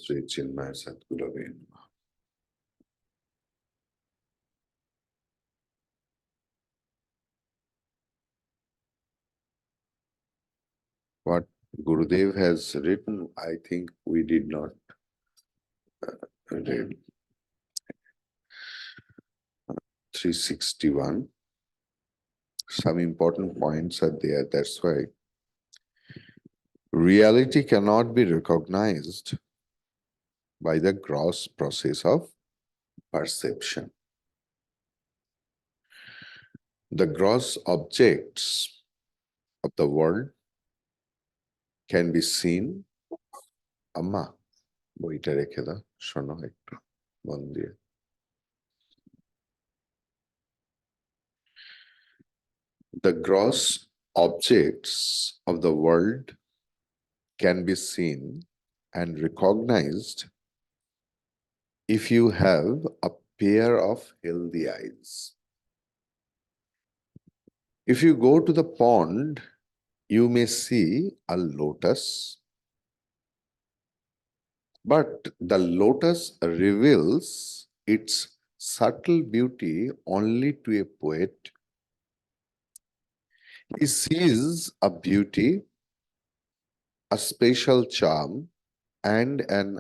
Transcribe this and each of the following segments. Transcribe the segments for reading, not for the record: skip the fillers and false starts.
Sri Chinmaya Sadgurave Namaha. What Gurudev has written, I think we did not read. 361. Some important points are there. That's why reality cannot be recognized by the gross process of perception. The gross objects of the world can be seen. Amma, বইটা রেখে দাও, শোনো একটু মন দিয়ে। The gross objects of the world can be seen and recognized if you have a pair of healthy eyes. If you go to the pond, you may see a lotus, but the lotus reveals its subtle beauty only to a poet. He sees a beauty, a special charm, and an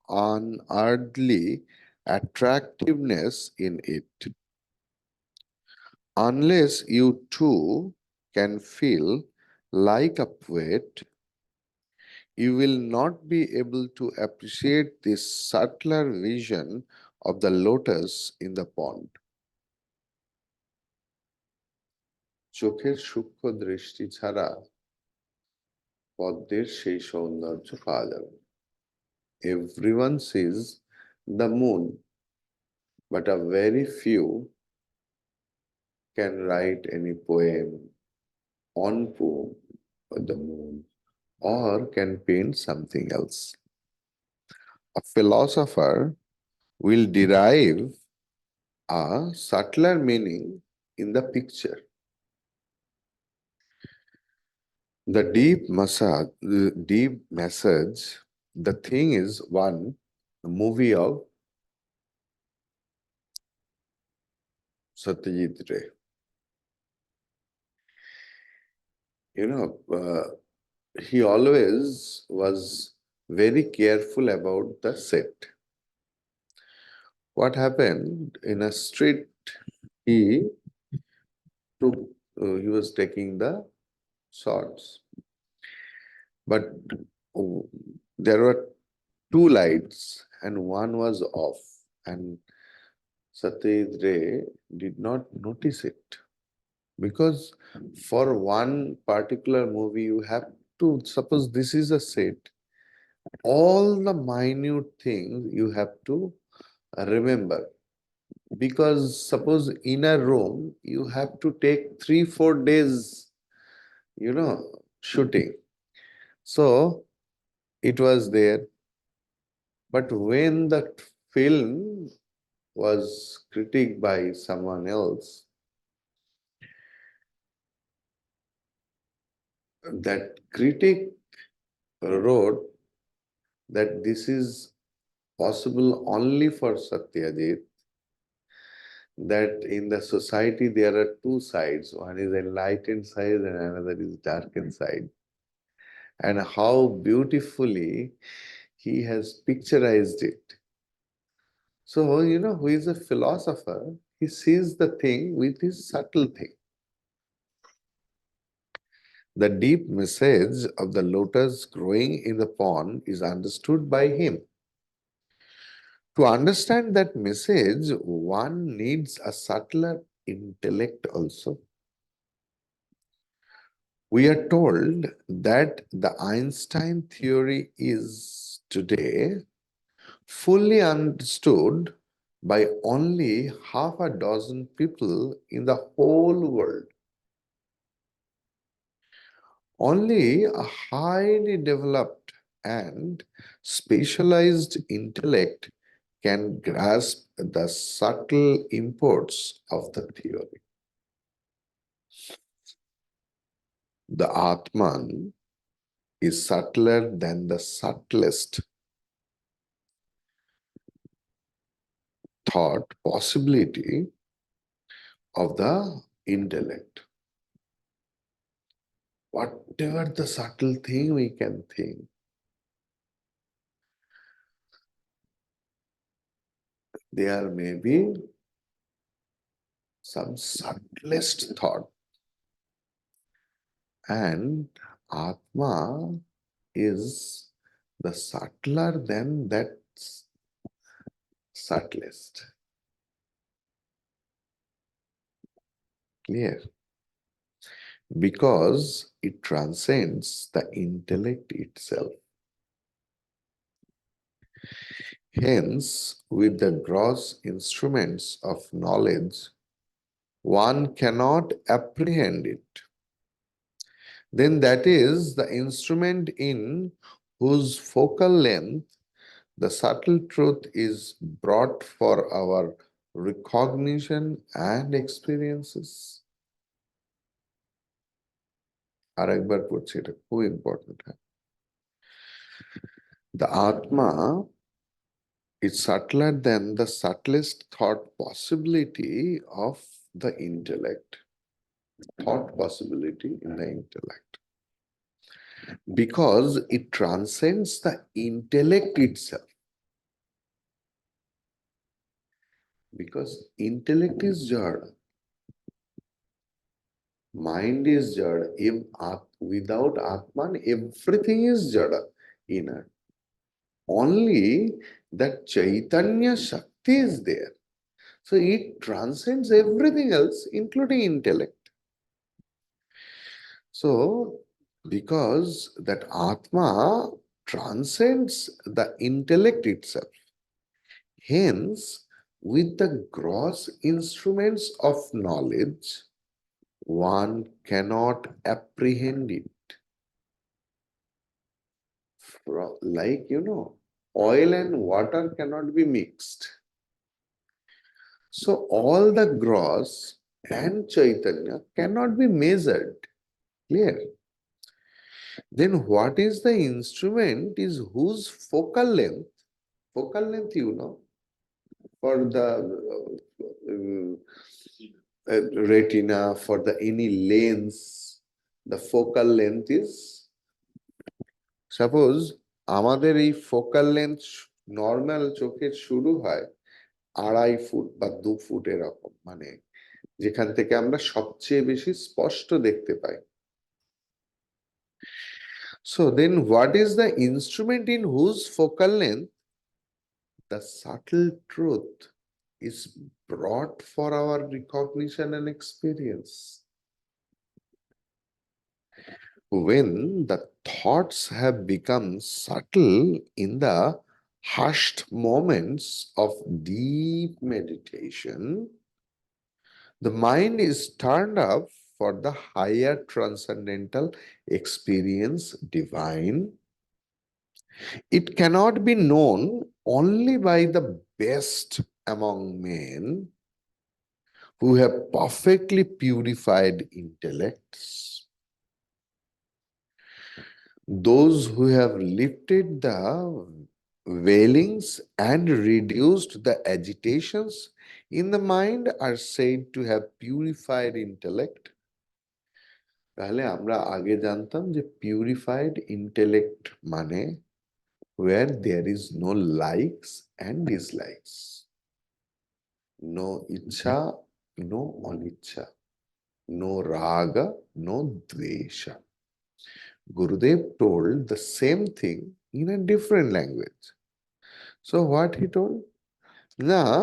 unearthly attractiveness in it. Unless you too can feel like a poet, you will not be able to appreciate this subtler vision of the lotus in the pond. চোখের সূক্ষ্ম দৃষ্টি ছাড়া পদ্মের সেই সৌন্দর্য পাওয়া যাবে। Everyone sees the moon, but a very few can write any poem on the moon or can paint something else. A philosopher will derive a subtler meaning in the picture. The deep message, the thing is one movie of Satyajit Ray. He always was very careful about the set. What happened in a street, he was taking the shots, but there were two lights and one was off, and Satyajit Ray did not notice it. Because for one particular movie, you have to, suppose this is a set, all the minute things you have to remember. Because suppose in a room, you have to take 3-4 days, shooting. So it was there. But when the film was critiqued by someone else, that critic wrote that this is possible only for Satyajit, that in the society there are two sides. One is enlightened side and another is darkened side. And how beautifully he has picturized it. So, who is a philosopher, he sees the thing with his subtle thing. The deep message of the lotus growing in the pond is understood by him. To understand that message, one needs a subtler intellect also. We are told that the Einstein theory is today fully understood by only half a dozen people in the whole world. Only a highly developed and specialized intellect can grasp the subtle imports of the theory. The Atman is subtler than the subtlest. thought possibility of the intellect. Whatever the subtle thing we can think, there may be some subtlest thought, and Atma is the subtler than that subtlest. Clear? Because it transcends the intellect itself. Hence, with the gross instruments of knowledge, one cannot apprehend it. Then that is the instrument in whose focal length the subtle truth is brought for our recognition and experiences. আর একবার পড়ছি, এটা খুব important. The Atma is subtler than the subtlest thought possibility of the intellect. Thought possibility in the intellect. Because it transcends the intellect itself. Because intellect is jada. Mind is jada. Without Atman, everything is jada, inner. Only that Chaitanya Shakti is there. So it transcends everything else, including intellect. So, because that Atma transcends the intellect itself, hence, with the gross instruments of knowledge, one cannot apprehend it. Like, oil and water cannot be mixed. So all the gross and Chaitanya cannot be measured. Clear? Then what is the instrument is whose focal length, for the retina, for the any lens, the focal length is, suppose আমাদের এই focal length normal চোখের শুরু হয় 2.5 foot বা 2 foot এরকম, মানে যেখান থেকে আমরা সবচেয়ে বেশি স্পষ্ট দেখতে পাই। So then what is the instrument in whose focal length the subtle truth is brought for our recognition and experience? When the thoughts have become subtle in the hushed moments of deep meditation, the mind is turned up for the higher transcendental experience divine. It cannot be known only by the best among men who have perfectly purified intellects. Those who have lifted the veilings and reduced the agitations in the mind are said to have purified intellect. তাহলে আমরা আগে জানতাম যে purified intellect মানে where there is no likes and dislikes, no ichha, no anichha, no raga, no dvesha. Gurudev told the same thing in a different language. So what he told? Now,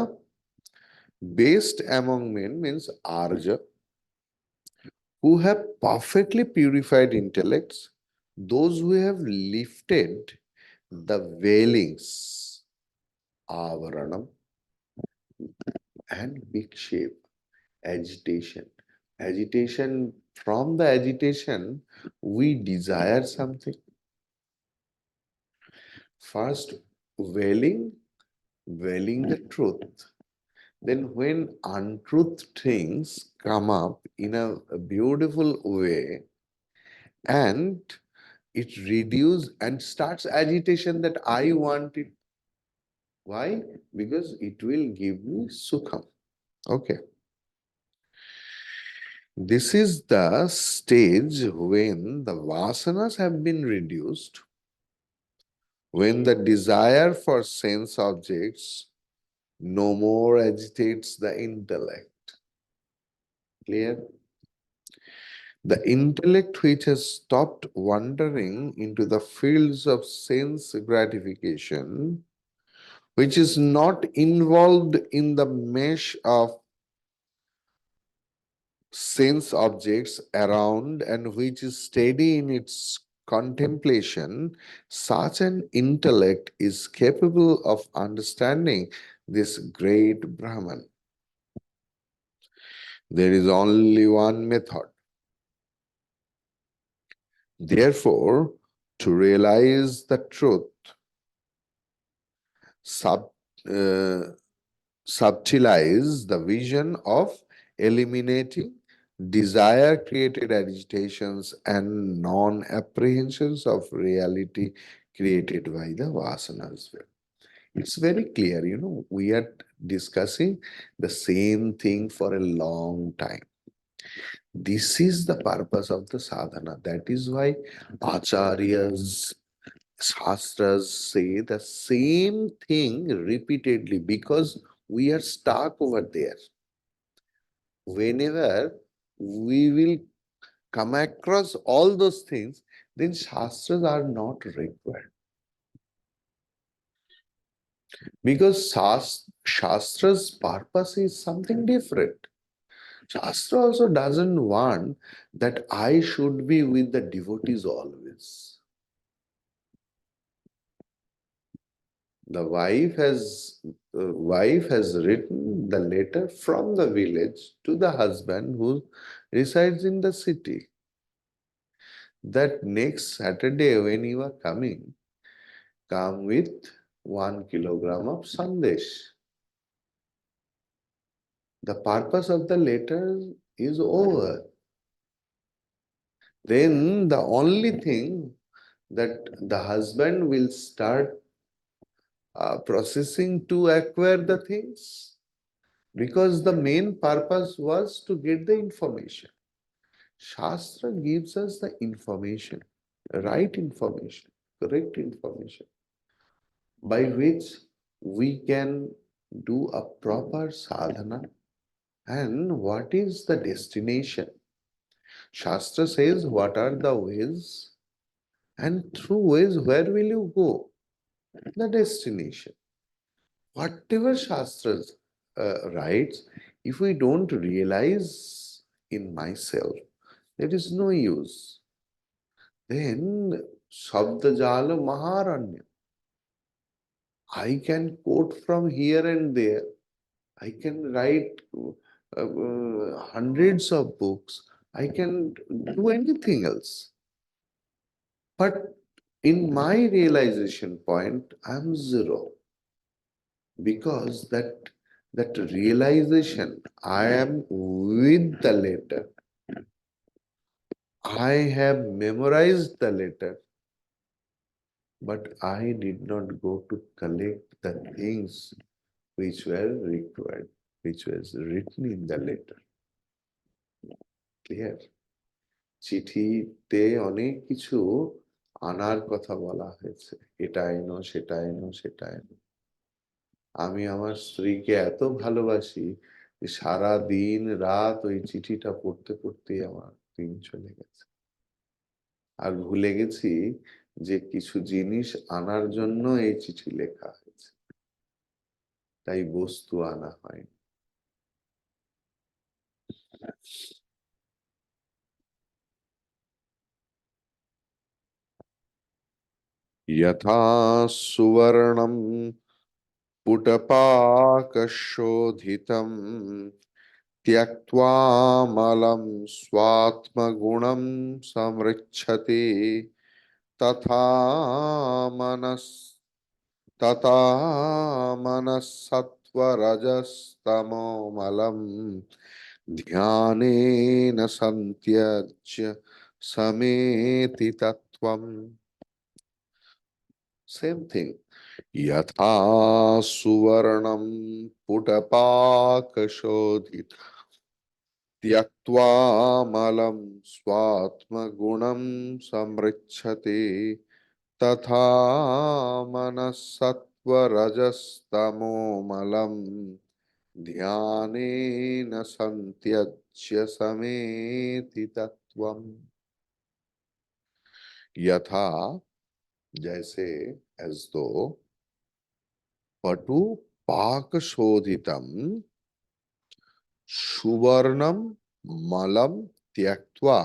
best among men means Arja, who have perfectly purified intellects, those who have lifted the veilings, avaranam, and vikshepa, agitation. Agitation, from the agitation, we desire something. First, veiling the truth. Then when untruth things come up in a beautiful way, and it reduces and starts agitation that I want it. Why? Because it will give me sukham. Okay. This is the stage when the vasanas have been reduced, when the desire for sense objects no more agitates the intellect. Clear? The intellect which has stopped wandering into the fields of sense gratification, which is not involved in the mesh of sense objects around and which is steady in its contemplation, such an intellect is capable of understanding this great Brahman. There is only one method. Therefore, to realize the truth, sub, uh, subtilize the vision of eliminating desire created agitations and non apprehensions of reality created by the vasanas. It's very clear, we are discussing the same thing for a long time. This is the purpose of the sadhana. That is why acharyas, shastras say the same thing repeatedly, because we are stuck over there. Whenever we will come across all those things, then shastras are not required. Because shastra's purpose is something different. Shastra also doesn't want that I should be with the devotees always. The wife has written the letter from the village to the husband who resides in the city, that next Saturday when you are coming, come with 1 kilogram of sandesh. The purpose of the letter is over. Then the only thing that the husband will start processing to acquire the things, because the main purpose was to get the information. Shastra gives us the information, right information, correct information, by which we can do a proper sadhana. And what is the destination? Shastra says what are the ways, and through ways where will you go? The destination. Whatever Shastras writes, if we don't realize in myself, there is no use. Then Sabdajala Maharanya. I can quote from here and there. I can write hundreds of books. I can do anything else. But in my realization point, I'm zero. Because that realization, I am with the letter, I have memorized the letter, but I did not go to collect the things which were required, which was written in the letter. Clear? চিঠিতে অনেক কিছু আনার কথা বলা হয়েছে, এটা এনো সেটা এনো সেটা এনো। আমি আমার স্ত্রীকে এত ভালোবাসি যে সারা দিন রাত ওই চিঠিটা পড়তে পড়তেই আমার দিন চলে গেছে। আর ভুলে গেছি যে কিছু জিনিস আনার জন্য এই চিঠি লেখা হয়েছে, তাই বস্তু আনা হয়নি। यथा सुवर्णं पुटपाकशोधितं त्यक्त्वामलं स्वात्मगुणं समृच्छति तथा मनस् तथा मनस्सत्त्वरजस्तमोमलं ध्यानेन संत्यज्य समेति तत्त्वम्। Same thing. Yatha suvarnam putapakashodhit tyaktva malam swatmagunam samrichhate tatha manasattva rajastamo malam ध्यानेन संत्यज्य समेति तत्वम। यथा, जैसे, एज दो, पटु पाक शोधितम सुवर्णम मलम त्यक्त्वा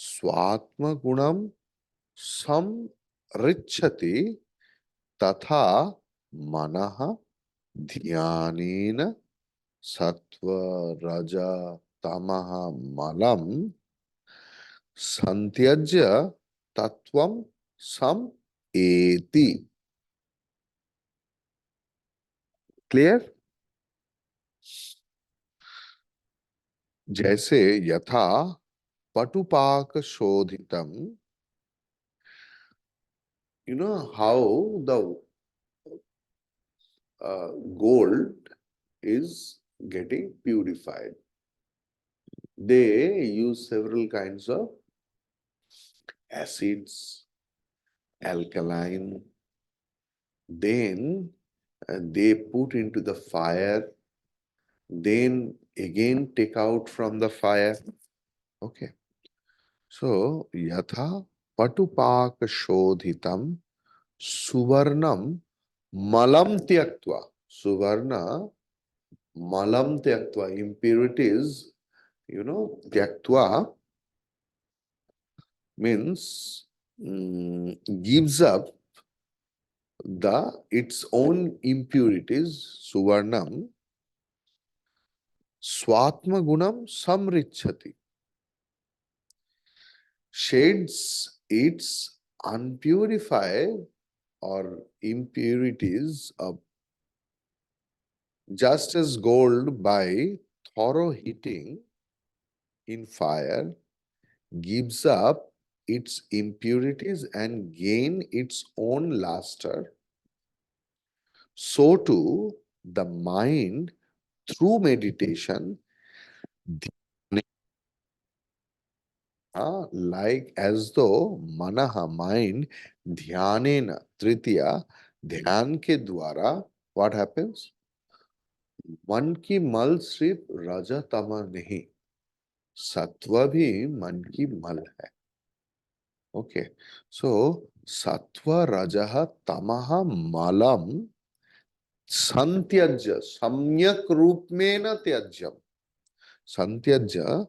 स्वात्म गुणम संरिच्छति तथा मनः ध्यानेन सत्व रज तमः मलम संत्यज्य तत्वम सम एति। क्लियर? जैसे, यथा पटुपाक शोधितम, you know how the gold is getting purified. They use several kinds of acids, alkaline, then they put into the fire, then again take out from the fire. Okay. So, yatha patupaka shodhitam suvarnam malam tyaktva. Suvarna malam tyaktva, impurities, tyaktva means gives up its own impurities, suvarnam, swatma gunam samrichhati, shades its unpurified or impurities of just as gold by thorough heating in fire gives up its impurities and gain its own luster, so too the mind through meditation, like as though manaha, mind, dhyanena, tritiya, ध्यान के द्वारा, what happens? मन की मल सिर्फ रज तम नहीं, सत्व भी मन की मल है. ओके, सो सत्व रजः तमः मलम संत्यज्य, सम्यक रूप में न त्यज्यम, संत्यज्य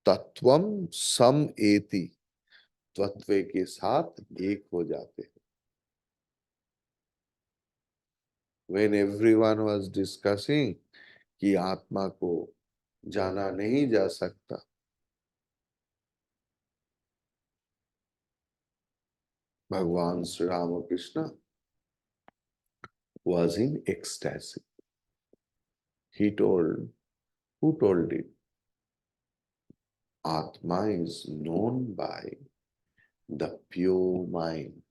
तत्वम सम एति, तत्व के साथ एक हो जाते हैं. When everyone was discussing कि आत्मा को जाना नहीं जा सकता, भगवान Shri Ramakrishna was in ecstasy. He told, who told it? Atma is known by the pure mind.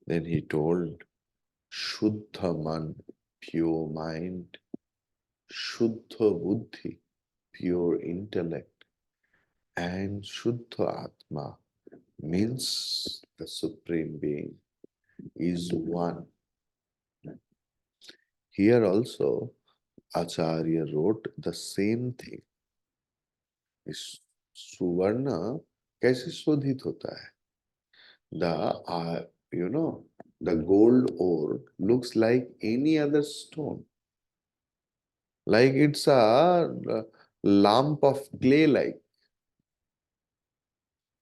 Then he told, Shuddha man, pure mind, Shuddha buddhi, pure intellect, and Shuddha Atma means the Supreme Being is one. Here also, Acharya wrote the same thing. सुवर्ण कैसे शोधित होता है? The gold ore looks like any other stone, like it's a lump of clay, like.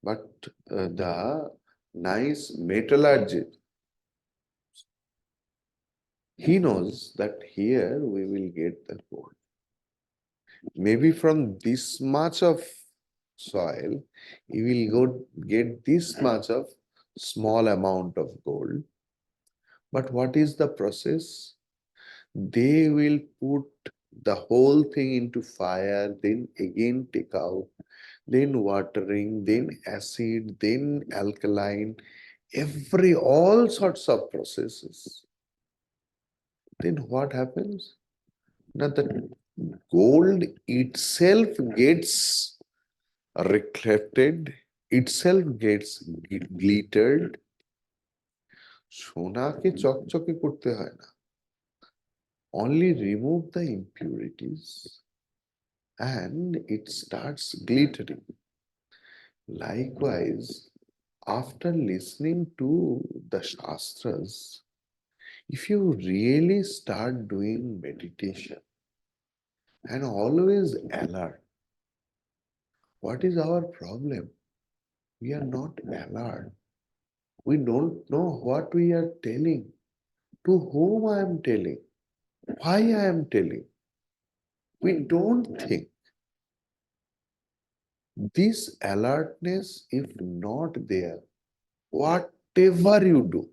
But the nice metallurgist, he knows that here we will get the gold. Maybe from this much of soil, you will get this much of small amount of gold. But what is the process? They will put the whole thing into fire, then again take out, then watering, then acid, then alkaline, all sorts of processes. Then what happens? Now the gold itself gets reflected, itself gets glittered. সোনাকে চকচকে করতে হয় না. Only remove the impurities and it starts glittering. Likewise, after listening to the Shastras, if you really start doing meditation and always alert, what is our problem? We are not alert. We don't know what we are telling, to whom I am telling, why I am telling. We don't think. This alertness, if not there, whatever you do,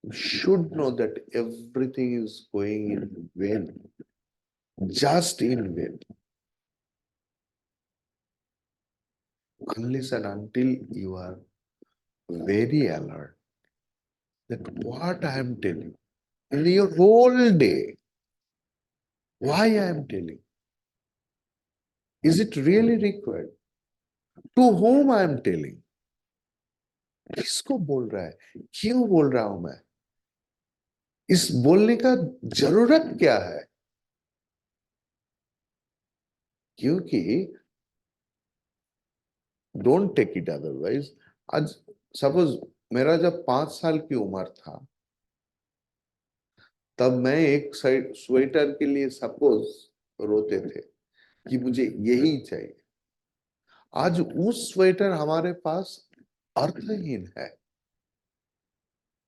you should know that everything is going in vain, just in vain. Unless and until you are very alert that what I am telling in your whole day, why I am telling, is it really required? To whom I am telling? किसको बोल रहा है? क्यों बोल रहा हूं मैं? इस बोलने का जरूरत क्या है? क्योंकि डोंट टेक इट अदरवाइज. आज सपोज मेरा जब 5 साल की उम्र था, तब मैं एक स्वेटर के लिए सपोज रोते थे कि मुझे यही चाहिए. आज उस स्वेटर हमारे पास अर्थहीन है.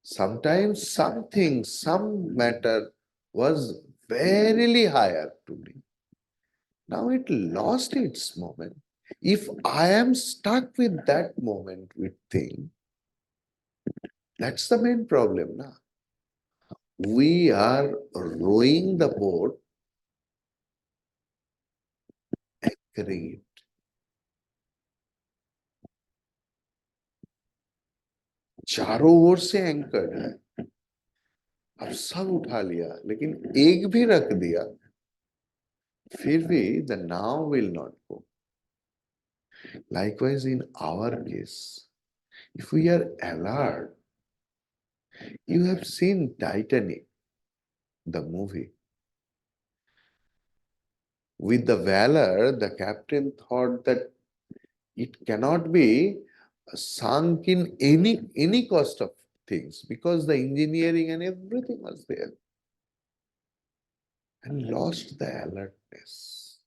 Sometimes something, some matter was verily higher to me. Now it lost its moment. If I am stuck with that moment with thing, that's the main problem now. We are rowing the boat, anchoring it. चारों ओर से anchored है. अब सब उठा लिया, लेकिन एक भी रख दिया, फिर भी the now will not go. Likewise, in our case, if we are alert, you have seen Titanic, the movie. With the valor, the captain thought that it cannot be sunk in any cost of things because the engineering and everything was there, and lost the alertness.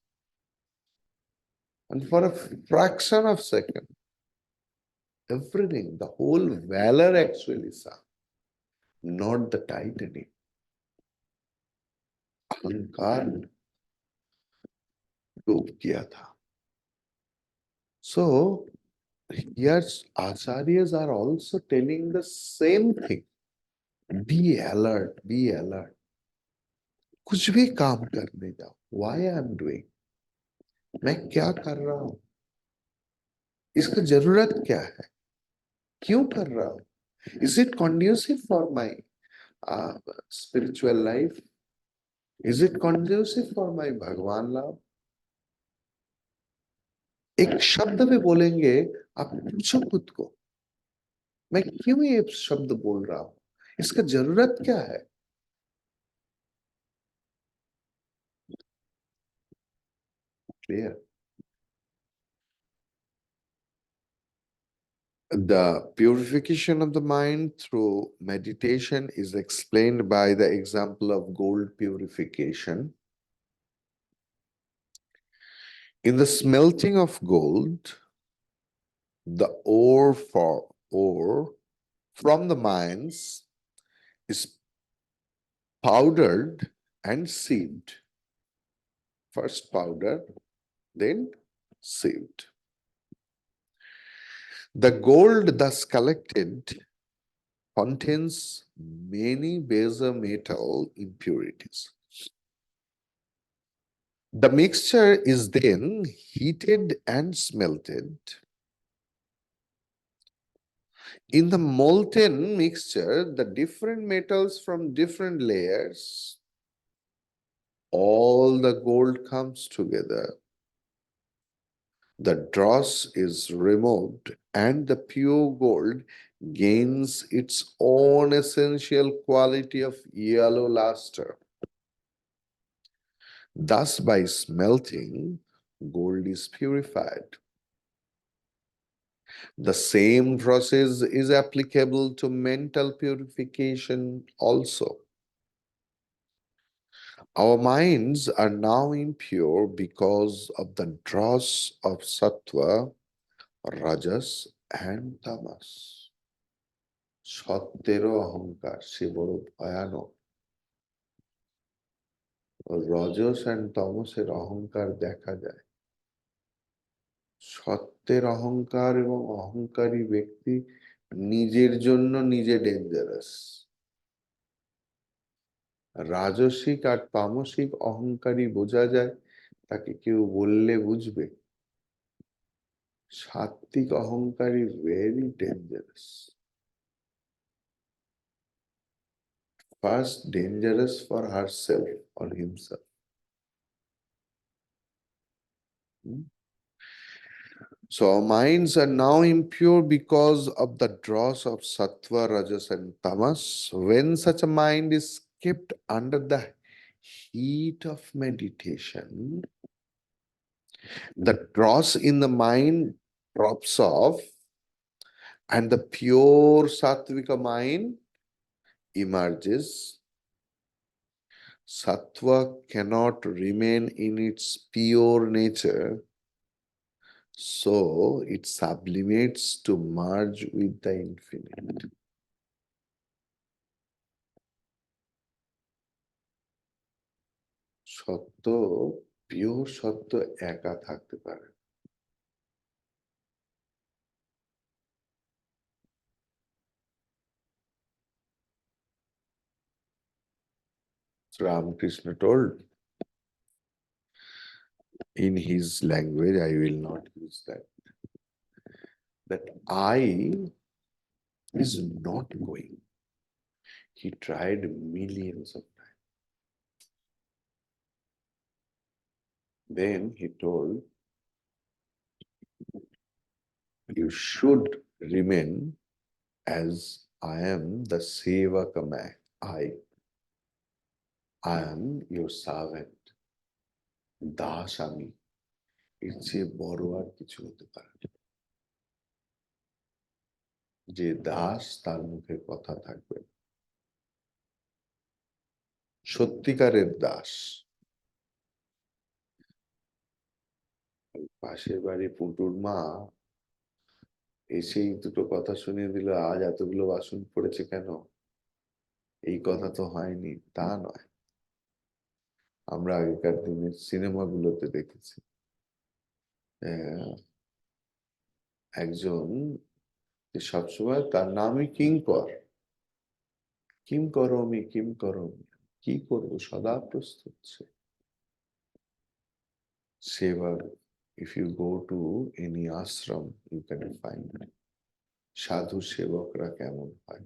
And for a fraction of a second, everything, the whole valor actually sunk, not the Titanic. अहंकार डूब किया था. So, here acharyas are also telling the same thing. Be alert, be alert. कुछ भी काम करने जाओ. Why I am doing? मैं क्या कर रहा हूं? इसका जरूरत क्या है? क्यों कर रहा हूं? Is it conducive for my spiritual life? Is it conducive for my भगवान लाभ? एक शब्द में बोलेंगे, आप पूछो खुद को, मैं क्यों ये शब्द बोल रहा हूं? इसका जरूरत क्या है? Clear? The purification of the mind through meditation is explained by the example of gold purification. In the smelting of gold, the ore from the mines is powdered and sieved. First powder, then sieved. The gold thus collected contains many baser metal impurities. The mixture is then heated and smelted. In the molten mixture, the different metals from different layers, all the gold comes together. The dross is removed and the pure gold gains its own essential quality of yellow luster. Thus, by smelting, gold is purified. The same process is applicable to mental purification also. Our minds are now impure because of the dross of sattva, rajas, and tamas. সত্যেরও অহংকার সে বড় ভয়ানক rajas and তমসের অহংকার দেখা যায় সত্যের অহংকার এবং অহংকারী ব্যক্তি নিজের জন্য নিজে ডেঞ্জারাস রাজসিক আর তামসিক অহংকারী বোঝা যায় তাকে কেউ বললে বুঝবে সাত্বিক অহংকারী very dangerous first dangerous for herself or himself So our minds are now impure because of the dross of sattva, rajas, and tamas. When such a mind is kept under the heat of meditation, the dross in the mind drops off and the pure sattvika mind emerges. Sattva cannot remain in its pure nature. So it sublimates to merge with the infinite. সত্য pure সত্য একা থাকতে পারে Ramakrishna told in his language, I will not use that I is not going. He tried millions of times. Then he told, you should remain as I am the Sevaka man. I am your servant. Das আমি এর চেয়ে বড় আর কিছু হতে পারে না যে দাস তার মুখে কথা থাকবে সত্যিকারের দাস পাশের বাড়ি পুটুর মা এসেই দুটো কথা শুনিয়ে দিল আজ এতগুলো বাসন পড়েছে কেন এই কথা তো হয়নি তা নয় আমরা আগেকার দিনের সিনেমাগুলোতে দেখেছি একজন সবসময় তার নামই কিঙ্কর কিম করমি কি করবো সদা প্রস্তুত সেবার if you go to any ashram you can find সাধু সেবকরা কেমন হয়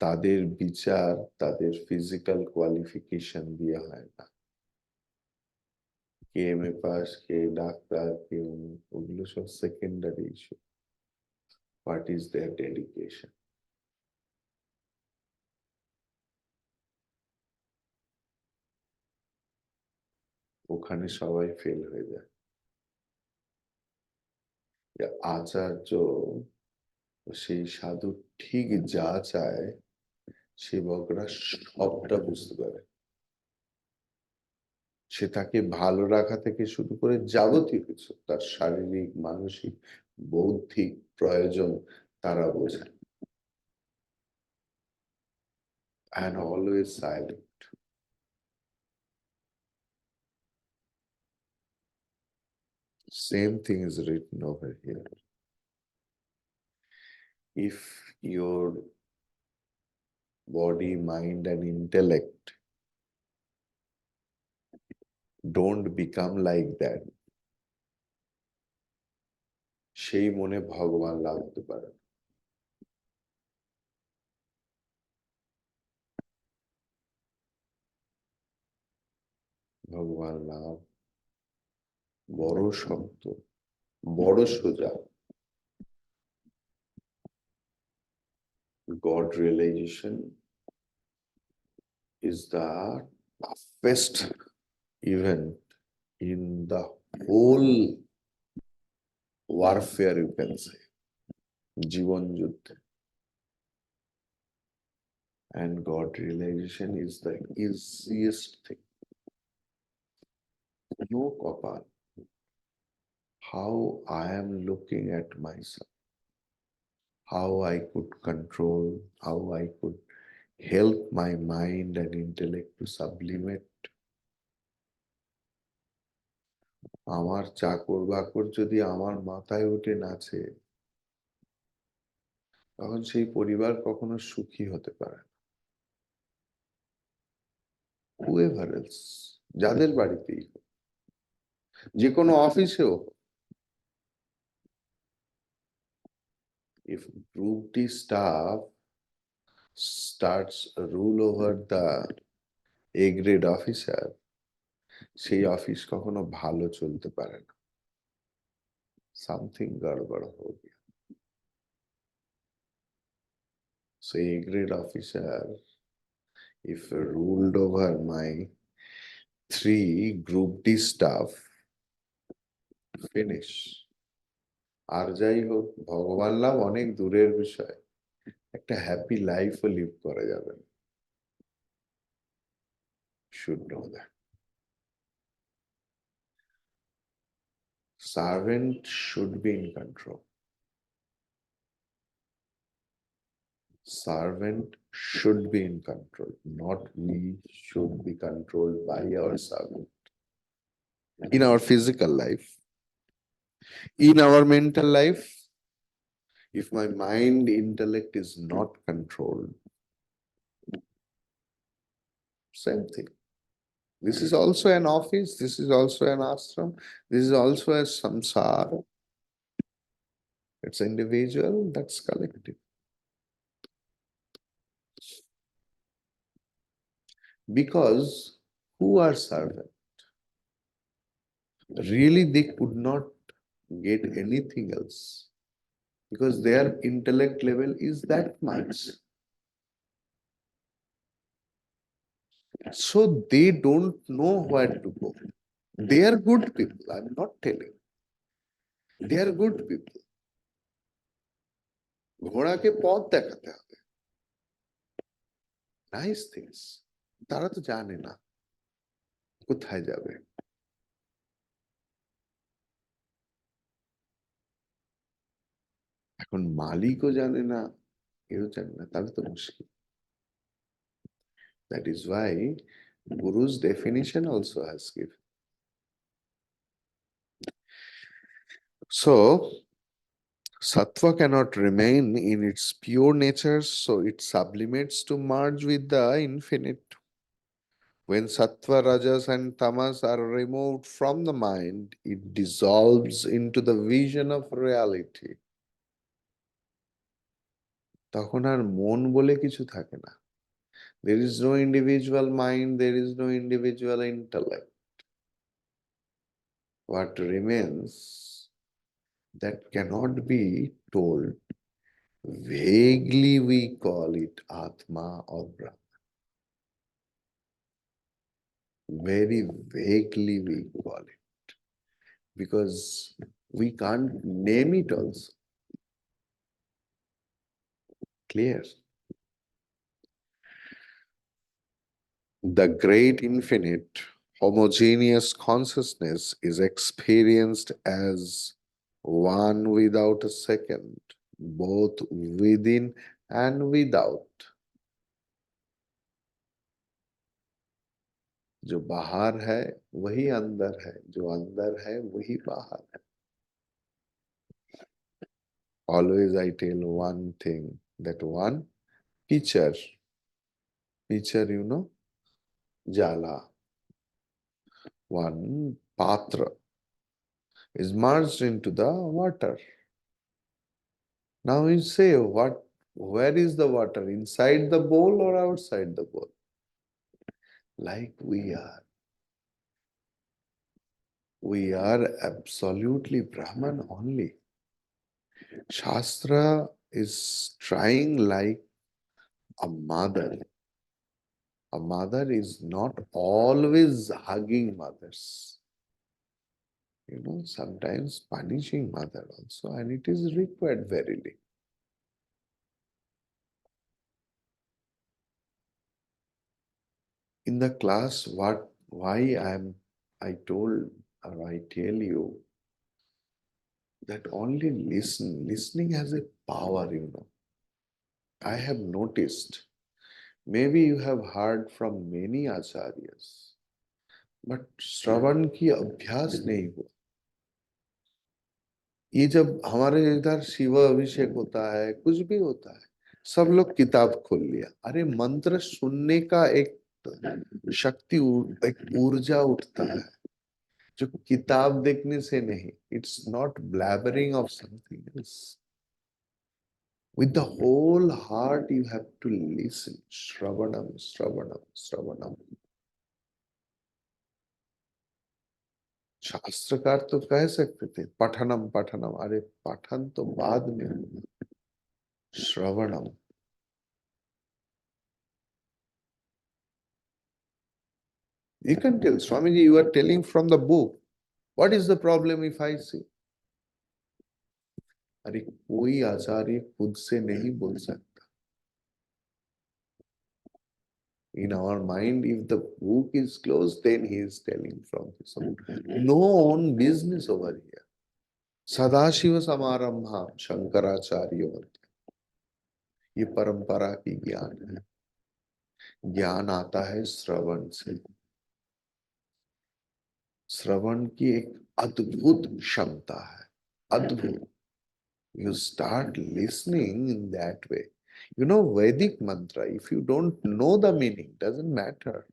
তাদের বিচার তাদের ফিজিক্যাল কোয়ালিফিকেশন দিয়ে হয় না কে এমএ পাস কে ডাক্তার কে ওগুলো সব secondary issue what is their dedication ওখানে সবাই ফেল হয়ে যায় আচার্য সেই সাধু ঠিক যা চায় সেবকরা সবটা বুঝতে পারে সে তাকে ভালো রাখা থেকে শুরু করে যাবতীয় কিছু তার শারীরিক মানসিক বৌদ্ধিক প্রয়োজন তারা বোঝে and always silent same thing is written over here if your body mind and intellect don't become like that সেই মনে ভগবান লাভ হতে পারে। ভগবান লাভ বড় শক্ত, বড় সোজা। God realization is the toughest event in the whole warfare, you can say, জীবন যুদ্ধে। And God realization is the easiest thing. No kapal. How I am looking at myself, how I could control, how I could help my mind and intellect to sublimate. আমার চাকর বাকর যদি আমার মাথায় উঠে নাচে, তখন সেই পরিবার কখনো সুখী হতে পারে না। whoever else, যাদের বাড়িতেই হোক, যে কোনো অফিসেও, if group D staff starts a rule over the A grade officer, সেই অফিস কখনো ভালো চলতে পারে না। সামথিং গড়বড় হয়ে গিয়া। So A grade officer, if ruled over my 3 group D staff, finish. আর যাই হোক, ভগবান লাভ অনেক দূরের বিষয়, একটা হ্যাপি লাইফও লিভ করা যাবে না। Should know that. Servant should be in control. Servant should be in control, not we should be controlled by our servant. In our physical life, in our mental life, if my mind, intellect is not controlled, same thing. This is also an office, this is also an ashram, this is also a samsara. It's individual, that's collective. Because who are servant? Really, they could not get anything else because their intellect level is that much. So they don't know where to go. They are good people, I'm not telling. They are good people. ঘোড়াকে পথ দেখাতে হবে, nice things. তারা তো জানে না কোথায় যাবে। এখন মালিকও জানে না, কেউ জানে না, তাহলে তো মুশকিল। That is why Guru's definition also has given. So sattva cannot remain in its pure nature, so it sublimates to merge with the infinite. When sattva, rajas, and tamas are removed from the mind, it dissolves into the vision of reality. তখন আর মন বলে কিছু থাকে না। There is no individual mind, there is no individual intellect. What remains that cannot be told, vaguely we call it Atma or Brahman. Very vaguely we call it, because we can't name it also. Clear? The great infinite homogeneous consciousness is experienced as one without a second, both within and without. जो बाहर है वही अंदर है, जो अंदर है वही बाहर है. Always I tell one thing, that one pitcher, you know, jala, one patra is merged into the water. Now you say, where is the water? Inside the bowl or outside the bowl? Like we are. We are absolutely Brahman only. Shastra is trying like a mother. A mother is not always hugging mothers. Sometimes punishing mother also, and it is required verily. In the class, I told or I tell you that only listening has a power. I have noticed, maybe you have heard from many acharyas, but श्रवण की अभ्यास नहीं हुआ. ये जब हमारे इधर शिव अभिषेक होता है, कुछ भी होता है, सब लोग किताब खोल लिया. अरे मंत्र सुनने का एक शक्ति, एक ऊर्जा उठता है जो किताब देखने से नहीं. It's not blabbering of something else. With the whole heart you have to listen. Shravanam, Shravanam, Shravanam. शास्त्रकार तो कह सकते थे पठनम पठनम. अरे पठन तो बाद में होगा. श्रवणम. You can tell, Swamiji, you are telling from the book. What is the problem if I say? अरे कोई आचार्य खुद से नहीं बोल सकता. In our mind, if the book is closed, then he is telling from his own. No own business over here. Sadashiv समारंभा Shankaracharya मध्य. ये परंपरा की ज्ञान है. ज्ञान आता है श्रवण से. श्रवण की एक अद्भुत क्षमता है. अद्भुत. You start listening in that way. Vedic mantra, if you don't know the meaning, doesn't matter.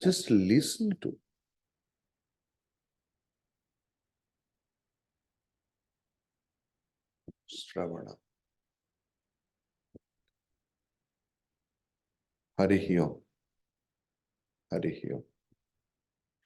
Just listen to. Shravana. Harihi Om. Harihi Om.